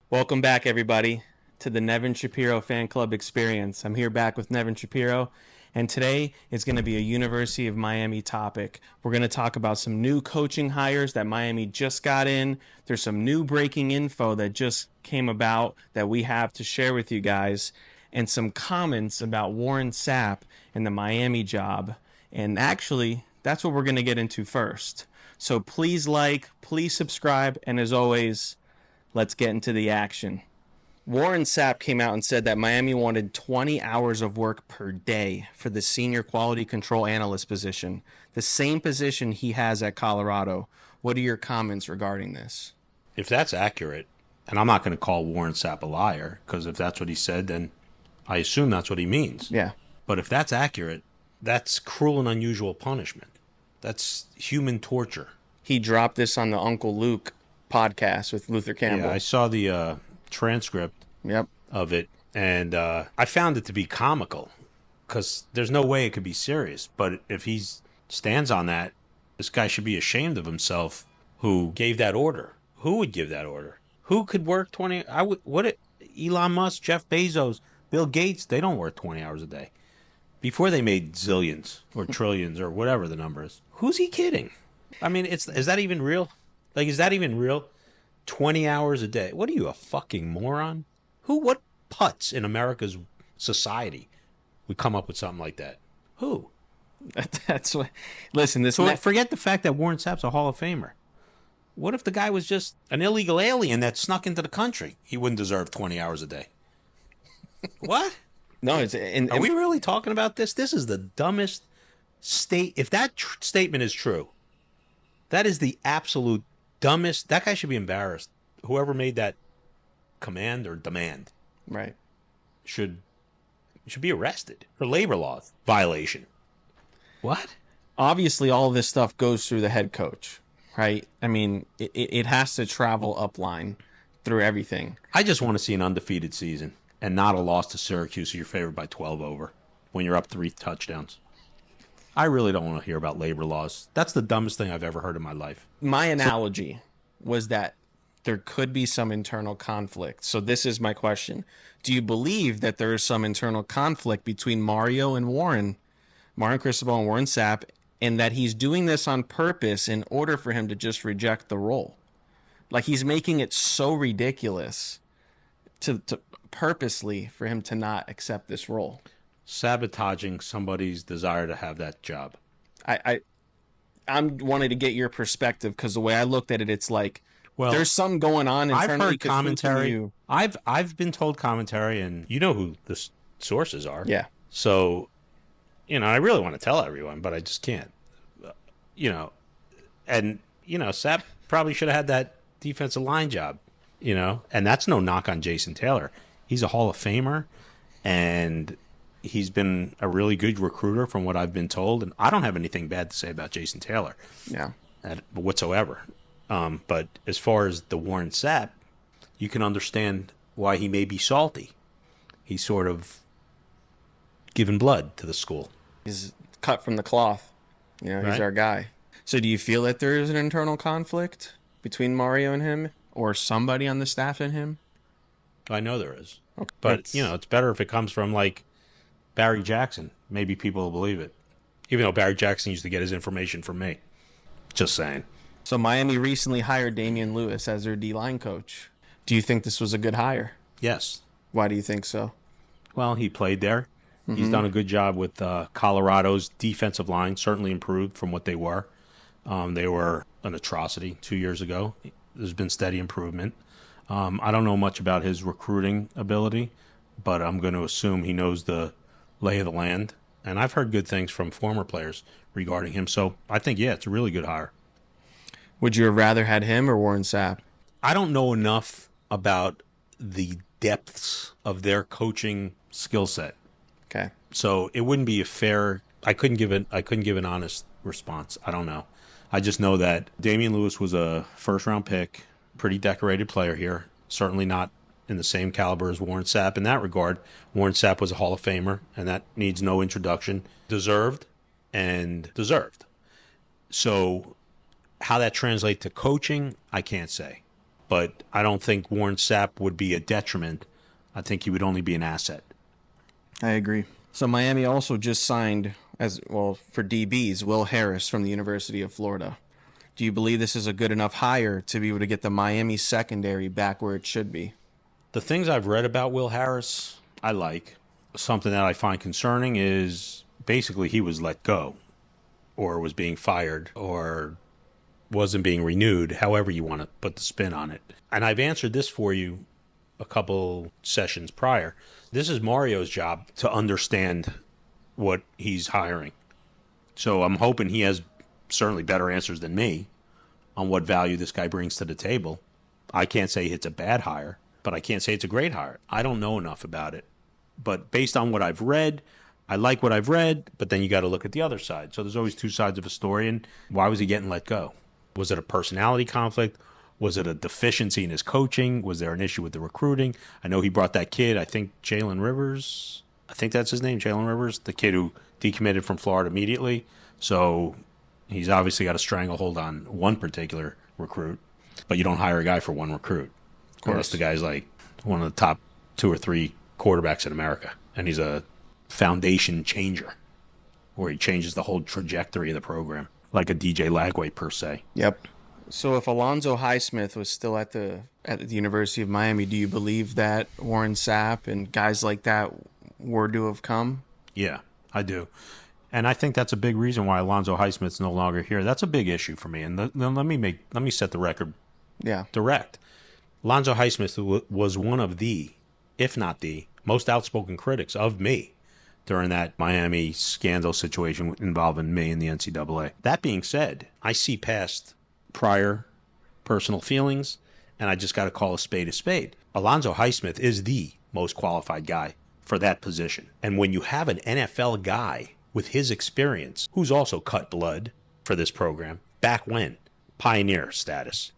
Welcome back, everybody, to the Nevin Shapiro Fan Club experience. I'm here back with Nevin Shapiro, and today is going to be a University of Miami topic. We're going to talk about some new coaching hires that Miami just got in. There's some new breaking info that just came about that we have to share with you guys, and some comments about Warren Sapp and the Miami job. And actually, that's what we're going to get into first. So please please subscribe, and as always, let's get into the action. Warren Sapp came out and said that Miami wanted 20 hours of work per day for the senior quality control analyst position, the same position he has at Colorado. What are your comments regarding this? If that's accurate, and I'm not going to call Warren Sapp a liar, because if that's what he said, then I assume that's what he means. Yeah. But if that's accurate, that's cruel and unusual punishment. That's human torture. He dropped this on the Uncle Luke podcast with Luther Campbell. Yeah, I saw the transcript Yep. of it, and I found it to be comical, because there's no way it could be serious. But if he stands on that, this guy should be ashamed of himself who gave that order. Who would give that order? Who could work 20? Elon Musk, Jeff Bezos, Bill Gates, they don't work 20 hours a day. Before they made zillions or trillions or whatever the number is. Who's he kidding? I mean, is that even real? Like, is that even real? 20 hours a day. What are you, a fucking moron? What putz in America's society would come up with something like that? Who? That's what. Listen, Forget the fact that Warren Sapp's a Hall of Famer. What if the guy was just an illegal alien that snuck into the country? He wouldn't deserve 20 hours a day. What? No, Are we really talking about this? This is the dumbest state. If that statement is true, that is the absolute dumbest. That guy should be embarrassed. Whoever made that command or demand, right, should be arrested for labor laws violation. What? Obviously, all of this stuff goes through the head coach, right? I mean, it has to travel upline through everything. I just want to see an undefeated season and not a loss to Syracuse, who you're favored by 12 over when you're up 3 touchdowns. I really don't want to hear about labor laws. That's the dumbest thing I've ever heard in my life. My analogy was that there could be some internal conflict. So this is my question. Do you believe that there is some internal conflict between Mario Cristobal and Warren Sapp, and that he's doing this on purpose in order for him to just reject the role? Like, he's making it so ridiculous to purposely for him to not accept this role. Sabotaging somebody's desire to have that job. I'm wanting to get your perspective, because the way I looked at it, it's like, well, there's some going on internally. I've heard commentary. I've been told commentary, and you know who the sources are. Yeah. So, I really want to tell everyone, but I just can't. And Sapp probably should have had that defensive line job. And that's no knock on Jason Taylor. He's a Hall of Famer, and he's been a really good recruiter from what I've been told. And I don't have anything bad to say about Jason Taylor. Yeah. Whatsoever. But as far as the Warren Sapp, you can understand why he may be salty. He's sort of given blood to the school. He's cut from the cloth. He's right? Our guy. So do you feel that there is an internal conflict between Mario and him, or somebody on the staff and him? I know there is. Okay. But, it's better if it comes from, like, Barry Jackson. Maybe people will believe it. Even though Barry Jackson used to get his information from me. Just saying. So Miami recently hired Damian Lewis as their D-line coach. Do you think this was a good hire? Yes. Why do you think so? Well, he played there. Mm-hmm. He's done a good job with Colorado's defensive line, certainly improved from what they were. They were an atrocity 2 years ago. There's been steady improvement. I don't know much about his recruiting ability, but I'm going to assume he knows the lay of the land. And I've heard good things from former players regarding him. So I think, it's a really good hire. Would you have rather had him or Warren Sapp? I don't know enough about the depths of their coaching skill set. Okay. So it wouldn't be a fair. I couldn't give an honest response. I don't know. I just know that Damian Lewis was a first-round pick, pretty decorated player here. Certainly not in the same caliber as Warren Sapp in that regard. Warren Sapp was a Hall of Famer, and that needs no introduction. Deserved. So how that translates to coaching, I can't say. but I don't think Warren Sapp would be a detriment. I think he would only be an asset. I agree. So Miami also just signed as well for DBs Will Harris from the University of Florida. Do you believe this is a good enough hire to be able to get the Miami secondary back where it should be? The things I've read about Will Harris, I like. Something that I find concerning is basically he was let go or was being fired or wasn't being renewed, however you want to put the spin on it. And I've answered this for you a couple sessions prior. This is Mario's job to understand what he's hiring. So I'm hoping he has certainly better answers than me on what value this guy brings to the table. I can't say it's a bad hire, but I can't say it's a great hire. I don't know enough about it. But based on what I've read, I like what I've read, but then you got to look at the other side. So there's always two sides of a story. And why was he getting let go? Was it a personality conflict? Was it a deficiency in his coaching? Was there an issue with the recruiting? I know he brought that kid, I think Jalen Rivers. I think that's his name, Jalen Rivers, the kid who decommitted from Florida immediately. So he's obviously got a stranglehold on one particular recruit, but you don't hire a guy for one recruit. Of course, the guy's like one of the top 2 or 3 quarterbacks in America, and he's a foundation changer where he changes the whole trajectory of the program, like a DJ Lagway per se. Yep. So if Alonzo Highsmith was still at the University of Miami, do you believe that Warren Sapp and guys like that were to have come? Yeah, I do. And I think that's a big reason why Alonzo Highsmith's no longer here. That's a big issue for me. And let me set the record direct. Alonzo Highsmith was one of the, if not the, most outspoken critics of me during that Miami scandal situation involving me and the NCAA. That being said, I see past prior personal feelings, and I just got to call a spade a spade. Alonzo Highsmith is the most qualified guy for that position. And when you have an NFL guy with his experience, who's also cut blood for this program, back when, pioneer status,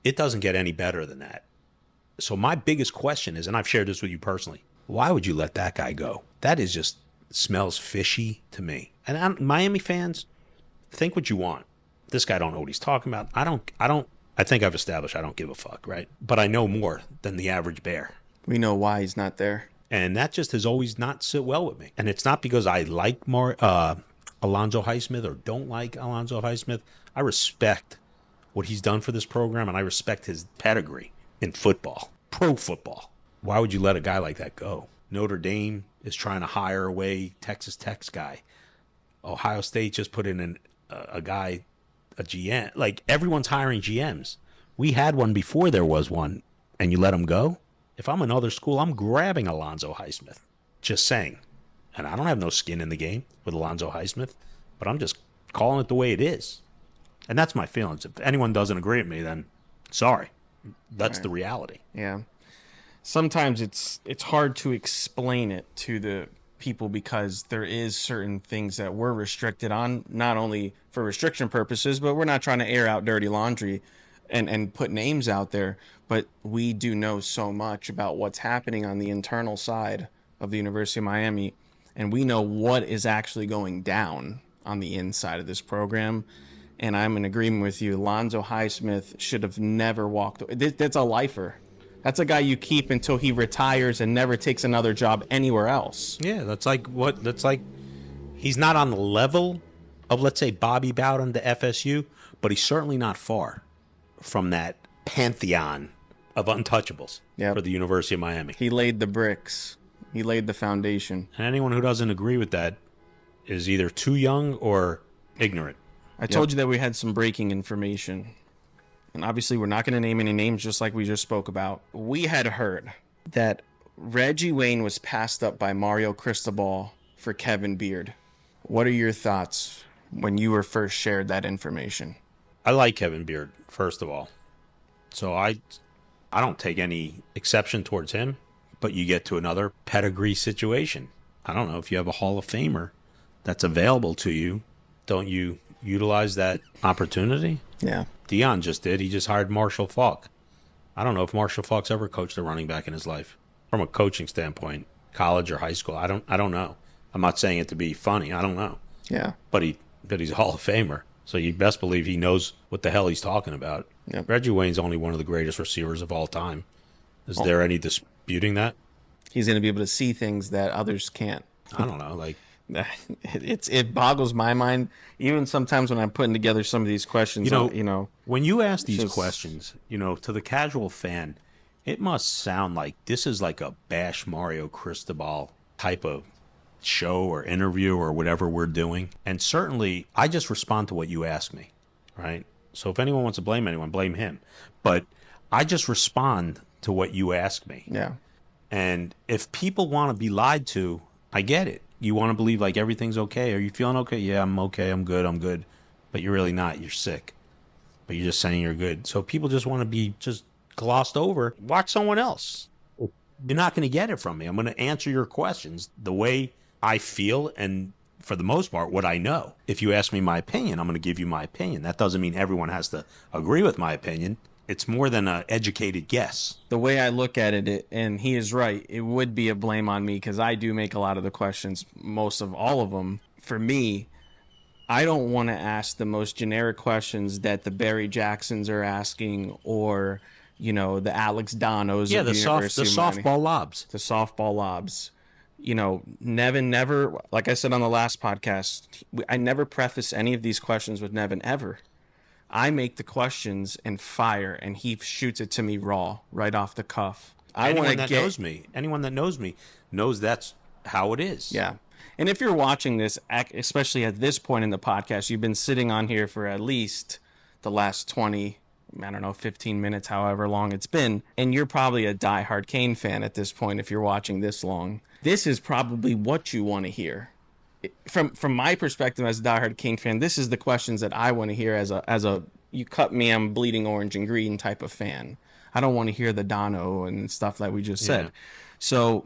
it doesn't get any better than that. So my biggest question is, and I've shared this with you personally, why would you let that guy go? That is just smells fishy to me. And Miami fans, think what you want. This guy don't know what he's talking about. I think I've established I don't give a fuck, right? But I know more than the average bear. We know why he's not there. And that just has always not sit well with me. And it's not because I like Alonzo Highsmith or don't like Alonzo Highsmith. I respect what he's done for this program, and I respect his pedigree in football, pro football. Why would you let a guy like that go? Notre Dame is trying to hire away Texas Tech's guy. Ohio State just put in a guy, a GM. Like, everyone's hiring GMs. We had one before there was one, and you let him go? If I'm another school, I'm grabbing Alonzo Highsmith. Just saying. And I don't have no skin in the game with Alonzo Highsmith, but I'm just calling it the way it is. And that's my feelings. If anyone doesn't agree with me, then sorry. That's the reality. Yeah. Sometimes it's hard to explain it to the people because there is certain things that we're restricted on, not only for restriction purposes, but we're not trying to air out dirty laundry and put names out there. But we do know so much about what's happening on the internal side of the University of Miami, and we know what is actually going down on the inside of this program. And I'm in agreement with you. Alonzo Highsmith should have never walked away. That's a lifer. That's a guy you keep until he retires and never takes another job anywhere else. Yeah, that's like he's not on the level of, let's say, Bobby Bowden to FSU, but he's certainly not far from that pantheon of untouchables for the University of Miami. He laid the bricks. He laid the foundation. And anyone who doesn't agree with that is either too young or ignorant. I told you that we had some breaking information. And obviously we're not going to name any names just like we just spoke about. We had heard that Reggie Wayne was passed up by Mario Cristobal for Kevin Beard. What are your thoughts when you were first shared that information? I like Kevin Beard, first of all. So I don't take any exception towards him, but you get to another pedigree situation. I don't know if you have a Hall of Famer that's available to you. Don't you utilize that opportunity? Yeah. Dion just did. He just hired Marshall Faulk. I don't know if Marshall Faulk's ever coached a running back in his life. From a coaching standpoint, college or high school, I don't know. I'm not saying it to be funny. I don't know. Yeah. But he's a Hall of Famer. So you best believe he knows what the hell he's talking about. Yep. Reggie Wayne's only one of the greatest receivers of all time. Is Oh, there any disputing that? he's going to be able to see things that others can't. I don't know. Like, It boggles my mind. Even sometimes when I'm putting together some of these questions, when you ask it's these just questions, to the casual fan, it must sound like this is like a Bash Mario Cristobal type of show or interview or whatever we're doing. And certainly, I just respond to what you ask me, right? So if anyone wants to blame anyone, blame him. But I just respond to what you ask me. yeah. And if people want to be lied to, I get it. You want to believe like everything's okay. Are you feeling okay? Yeah, I'm okay. I'm good. But you're really not. You're sick. But you're just saying you're good. So people just want to be just glossed over. Watch someone else. You're not going to get it from me. I'm going to answer your questions the way I feel and for the most part what I know. If you ask me my opinion, I'm going to give you my opinion. That doesn't mean everyone has to agree with my opinion. It's more than an educated guess. The way I look at it, and he is right, it would be a blame on me because I do make a lot of the questions, most of all of them. For me, I don't want to ask the most generic questions that the Barry Jacksons are asking or, the Alex Donos Yeah, of the University of Miami. softball lobs. The softball lobs. Nevin never, like I said on the last podcast, I never preface any of these questions with Nevin ever. I make the questions and fire, and he shoots it to me raw, right off the cuff. Anyone that knows me knows that's how it is. Yeah. And if you're watching this, especially at this point in the podcast, you've been sitting on here for at least the last 20, 15 minutes, however long it's been, and you're probably a diehard Kane fan at this point if you're watching this long. This is probably what you want to hear. From my perspective as a diehard King fan, this is the questions that I want to hear as a you cut me, I'm bleeding orange and green type of fan. I don't want to hear the Dono and stuff that we just said. Yeah. So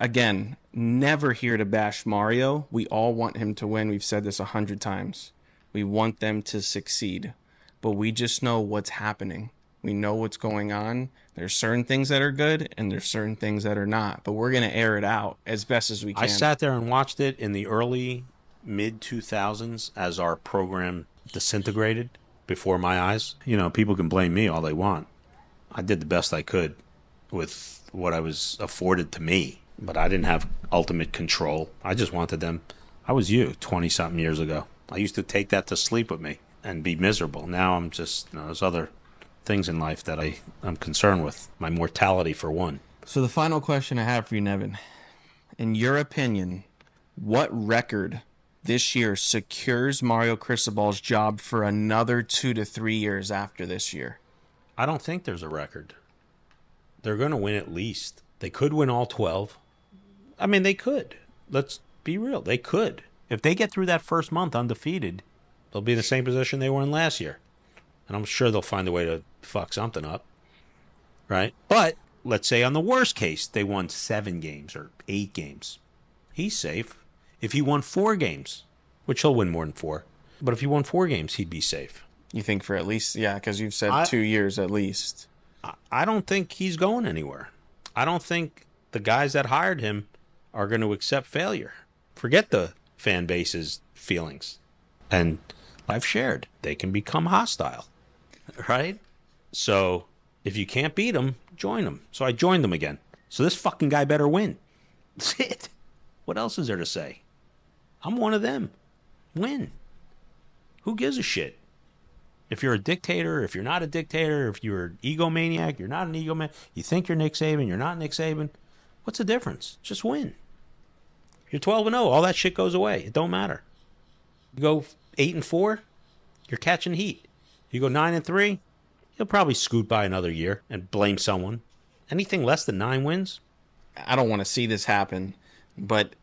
again, never here to bash Mario. We all want him to win. We've said this 100 times. We want them to succeed, but we just know what's happening. We know what's going on. There's certain things that are good and there's certain things that are not, but we're going to air it out as best as we can. I sat there and watched it in the early mid 2000s as our program disintegrated before my eyes. People can blame me all they want. I did the best I could with what I was afforded to me, but I didn't have ultimate control. I just wanted them. I was you 20 something years ago. I used to take that to sleep with me and be miserable. Now I'm just, there's other things in life that I'm concerned with. My mortality, for one. So the final question I have for you, Nevin, in your opinion, what record this year secures Mario Cristobal's job for another 2 to 3 years after this year? I don't think there's a record. They're going to win at least. They could win all 12. I mean, they could. Let's be real. They could. If they get through that first month undefeated, they'll be in the same position they were in last year. And I'm sure they'll find a way to fuck something up. Right? But let's say on the worst case, they won 7 games or 8 games. He's safe. If he won 4 games, which he'll win more than 4, but if he won 4 games, he'd be safe. You think for at least, yeah, because you've said 2 years at least. I don't think he's going anywhere. I don't think the guys that hired him are going to accept failure. Forget the fan base's feelings. And I've shared, they can become hostile. Right? So if you can't beat them, join them. So I joined them again. So this fucking guy better win. That's it. What else is there to say? I'm one of them. Win. Who gives a shit? If you're a dictator, if you're not a dictator, if you're an egomaniac, you're not an egomaniac, you think you're Nick Saban, you're not Nick Saban, what's the difference? Just win. You're 12-0, all that shit goes away. It don't matter. You go 8-4, you're catching heat. You go 9-3, you'll probably scoot by another year and blame someone. Anything less than 9 wins? I don't want to see this happen, but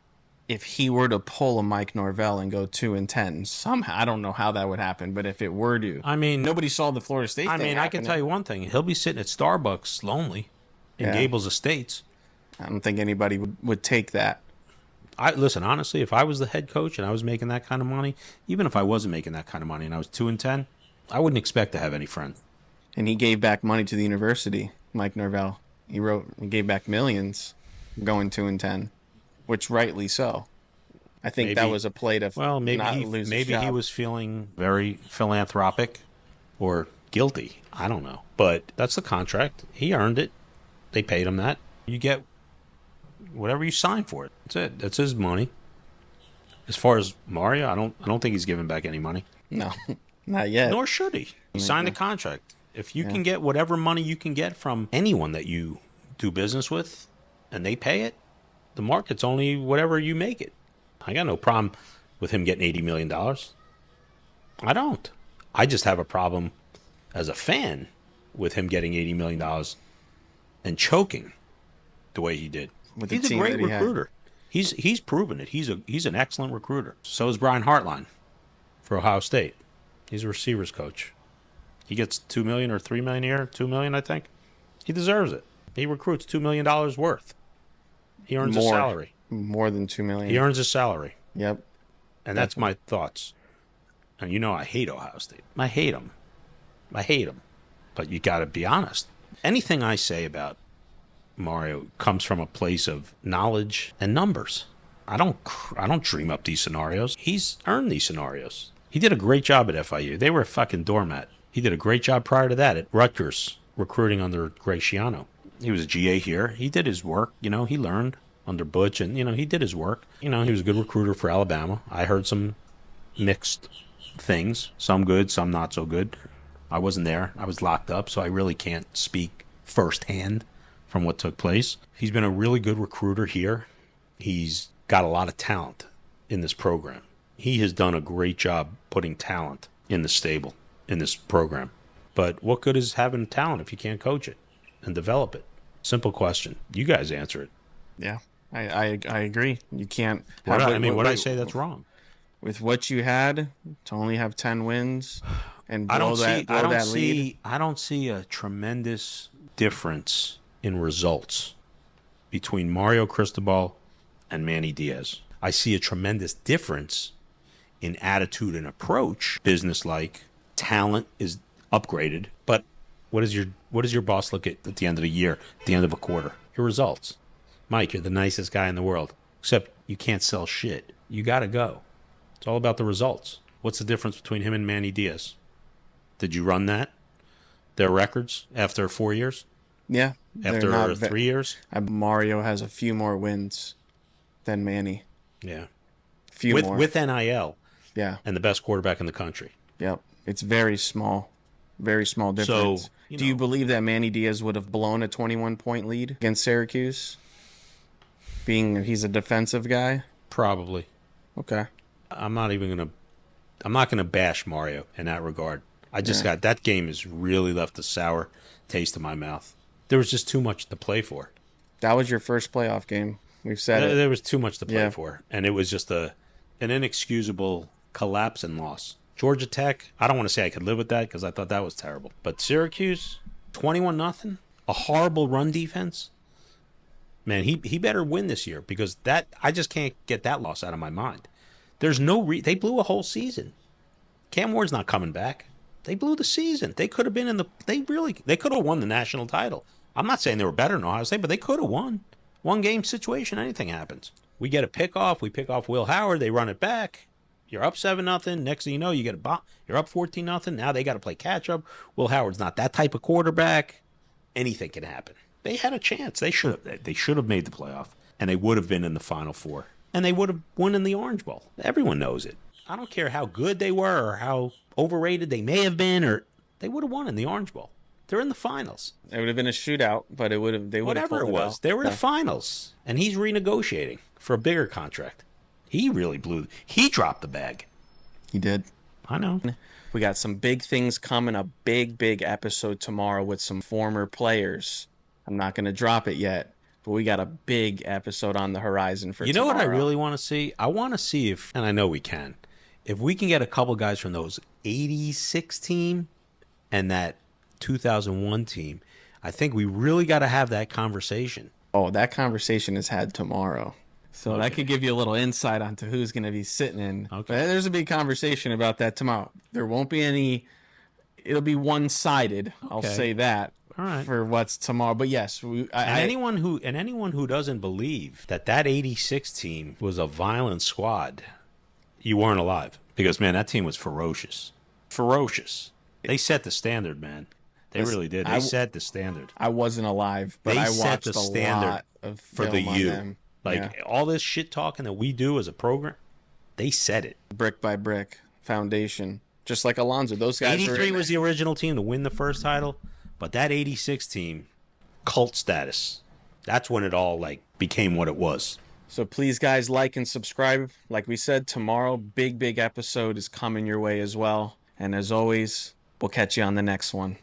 if he were to pull a Mike Norvell and go 2-10, somehow, I don't know how that would happen, but if it were to, I mean, nobody saw the Florida State thing I can tell you one thing. He'll be sitting at Starbucks lonely in Gables Estates. I don't think anybody would take that. Listen, honestly, if I was the head coach and I was making that kind of money, even if I wasn't making that kind of money and I was 2-10, I wouldn't expect to have any friends. And he gave back money to the university, Mike Norvell. He gave back millions going 2-10, which rightly so. I think that Maybe, was a play to well, not lose his maybe he job. was feeling very philanthropic or guilty. I don't know. But that's the contract. He earned it. They paid him that. You get whatever you sign for it. That's it. That's his money. As far as Mario, I don't think he's giving back any money. No, not yet. Nor should he. He signed a contract. If you can get whatever money you can get from anyone that you do business with and they pay it, the market's only whatever you make it. I got no problem with him getting $80 million. I don't. I just have a problem as a fan with him getting $80 million and choking the way he did. With the He's a team great that he had. recruiter. He's proven it. He's an excellent recruiter. So is Brian Hartline for Ohio State. He's a receivers coach. He gets $2 million or $3 million a year. $2 million, I think. He deserves it. He recruits $2 million worth. He earns a salary. More than $2 million. He earns a salary. Yep. And that's my thoughts. And you know I hate Ohio State. I hate them. But you got to be honest. Anything I say about Mario comes from a place of knowledge and numbers. I don't dream up these scenarios. He's earned these scenarios. He did a great job at FIU. They were a fucking doormat. He did a great job prior to that at Rutgers, recruiting under Graciano. He was a GA here. He did his work. He learned under Butch, and, he did his work. He was a good recruiter for Alabama. I heard some mixed things, some good, some not so good. I wasn't there. I was locked up, so I really can't speak firsthand from what took place. He's been a really good recruiter here. He's got a lot of talent in this program. He has done a great job putting talent in the stable, in this program. But what good is having talent if you can't coach it and develop it? Simple question. You guys answer it. Yeah, I agree. You can't. What I say that's wrong? With what you had, to only have 10 wins and I don't lead. I don't see a tremendous difference in results between Mario Cristobal and Manny Diaz. I see a tremendous difference in attitude and approach, business-like. Talent is upgraded, but what does your boss look at the end of the year, at the end of a quarter? Your results. Mike, you're the nicest guy in the world, except you can't sell shit. You got to go. It's all about the results. What's the difference between him and Manny Diaz? Did you run their records after 4 years? Yeah. After 3 years? Mario has a few more wins than Manny. Yeah. Few more. With NIL. Yeah. And the best quarterback in the country. Yep. It's very small. Very small difference. So, do you believe that Manny Diaz would have blown a 21-point lead against Syracuse? Being he's a defensive guy? Probably. Okay. I'm not gonna bash Mario in that regard. I just got that game has really left a sour taste in my mouth. There was just too much to play for. That was your first playoff game. We've said it. There was too much to play for, and it was just an inexcusable collapse and loss. Georgia Tech, I don't want to say I could live with that because I thought that was terrible. But Syracuse, 21-0, a horrible run defense. Man, he better win this year because I just can't get that loss out of my mind. There's no they blew a whole season. Cam Ward's not coming back. They blew the season. They could have been they could have won the national title. I'm not saying they were better than Ohio State, but they could have won. One game situation, anything happens. We get a pickoff. We pick off Will Howard. They run it back. You're up 7-0. Next thing you know, you get a bomb. You're up 14-0. Now they got to play catch up. Will Howard's not that type of quarterback. Anything can happen. They had a chance. They should have made the playoff, and they would have been in the Final Four, and they would have won in the Orange Bowl. Everyone knows it. I don't care how good they were or how overrated they may have been, or they would have won in the Orange Bowl. They're in the finals. It would have been a shootout, but they would have whatever it was. They were in the finals, and he's renegotiating for a bigger contract. He really he dropped the bag. He did. I know. We got some big things coming. A big episode tomorrow with some former players. I'm not going to drop it yet, but we got a big episode on the horizon for tomorrow. You know what I really want to see? I want to see and I know we can, if we can get a couple guys from those 86 team and that 2001 team, I think we really got to have that conversation. Oh, that conversation is had tomorrow. So that could give you a little insight onto who's going to be sitting in. Okay. But there's a big conversation about that tomorrow. There won't be any. It'll be one-sided. Okay. I'll say that. All right. for what's tomorrow. But yes, Anyone who doesn't believe that 86 team was a violent squad, you weren't alive. Because man, that team was ferocious. Ferocious. They set the standard, man. They Listen, really did. They set the standard. I wasn't alive, but They I set watched the a standard lot of for the film on U. them. Like Yeah. all this shit talking that we do as a program, they set it. Brick by brick foundation, just like Alonzo. Those guys. 83 was the original team to win the first title, but that 86 team, cult status. That's when it all like became what it was. So please, guys, like and subscribe. Like we said, tomorrow, big episode is coming your way as well. And as always, we'll catch you on the next one.